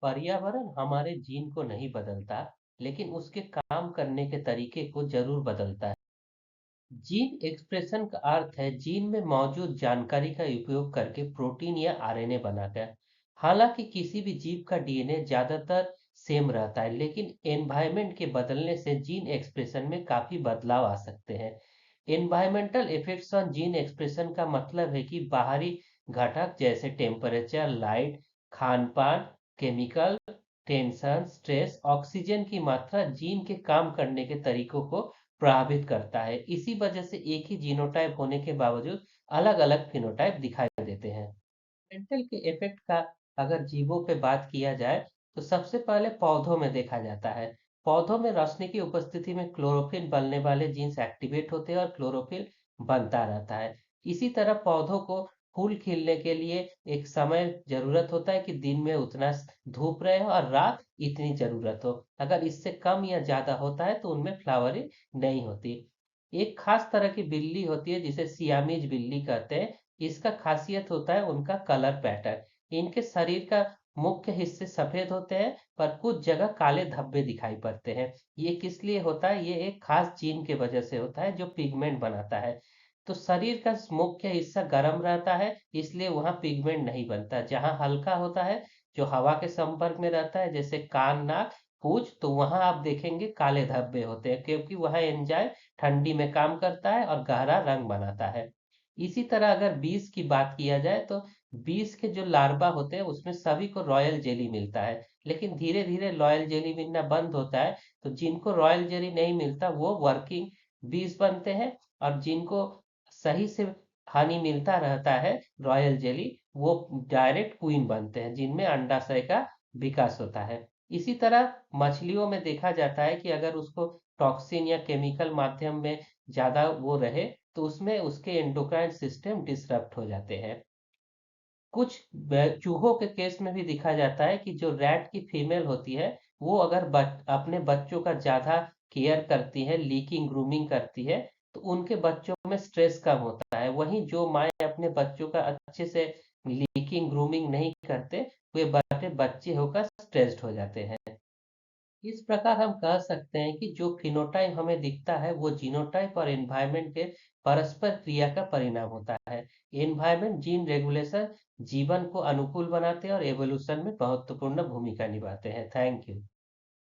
पर्यावरण हमारे जीन को नहीं बदलता, लेकिन उसके काम करने के तरीके को जरूर बदलता है। जीन एक्सप्रेशन का अर्थ है जीन में मौजूद जानकारी का उपयोग करके प्रोटीन या आरएनए बनाकर। हालांकि किसी भी जीव का डीएनए ज्यादातर सेम रहता है, लेकिन एनवायरनमेंट के बदलने से जीन एक्सप्रेशन में काफी बदलाव आ सकते हैं। Environmental effects on gene expression का मतलब है कि बाहरी घटक जैसे टेम्परेचर, लाइट, खान पान, केमिकल, टेंशन, स्ट्रेस, ऑक्सीजन की मात्रा जीन के काम करने के तरीकों को प्रभावित करता है। इसी वजह से एक ही जीनोटाइप होने के बावजूद अलग-अलग फिनोटाइप दिखाई देते हैं। मेंटल के इफेक्ट का अगर जीवों पे बात किया जाए, तो सबसे पहले पौधों में देखा जाता है। पौधों में रोशनी की उपस्थिति में क्लोरोफिल बनने वाले जीन्स एक्टिवेट होते हैं और क्लोरोफिल बनता रहता है। इसी तरह पौधों को फूल खिलने के लिए एक समय जरूरत होता है कि दिन में उतना धूप रहे और रात इतनी जरूरत हो। अगर इससे कम या ज्यादा होता है तो उनमें फ्लावरिंग नहीं होती। एक खास तरह की बिल्ली होती है जिसे सियामीज बिल्ली कहते हैं। इसका खासियत होता है उनका कलर पैटर्न। इनके शरीर का मुख्य हिस्से सफेद होते हैं, पर कुछ जगह काले धब्बे दिखाई पड़ते हैं। ये किस लिए होता है? ये एक खास जीन के वजह से होता है जो पिगमेंट बनाता है। तो शरीर का मुख्य हिस्सा गर्म रहता है, इसलिए वहां पिगमेंट नहीं बनता। जहां हल्का होता है, जो हवा के संपर्क में रहता है, जैसे कान, नाक, पूंछ, तो वहां आप देखेंगे काले धब्बे होते हैं, क्योंकि वह एंजाइम ठंडी में काम करता है और गहरा रंग बनाता है। इसी तरह अगर बीज की बात किया जाए, तो बीज के जो लार्वा होते हैं उसमें सभी को रॉयल जेली मिलता है। लेकिन धीरे धीरे रॉयल जेली मिलना बंद होता है। तो जिनको रॉयल जेली नहीं मिलता वो वर्किंग बीज बनते हैं, और जिनको सही से हनी मिलता रहता है, रॉयल जेली, वो डायरेक्ट क्वीन बनते हैं जिनमें अंडाशय का विकास होता है। इसी तरह मछलियों में देखा जाता है कि अगर उसको टॉक्सिन या केमिकल माध्यम में ज्यादा वो रहे, तो उसमें उसके एंडोक्राइन सिस्टम डिसरप्ट हो जाते हैं। कुछ चूहों के केस में भी देखा जाता है कि जो रैट की फीमेल होती है, वो अगर अपने बच्चों का ज्यादा केयर करती है, लीकिंग ग्रूमिंग करती है, तो उनके बच्चों में स्ट्रेस कम होता है। वहीं जो माए अपने बच्चों का अच्छे से लीकिंग ग्रूमिंग नहीं करते, वे बड़े बच्चे होकर स्ट्रेस्ड हो जाते हैं। इस प्रकार हम कह सकते हैं कि जो फिनोटाइप हमें दिखता है वो जीनोटाइप और एनवायरनमेंट के परस्पर क्रिया का परिणाम होता है। एनवायरनमेंट जीन रेगुलेशन जीवन को अनुकूल बनाते हैं और एवोल्यूशन में महत्वपूर्ण भूमिका निभाते हैं। Thank you.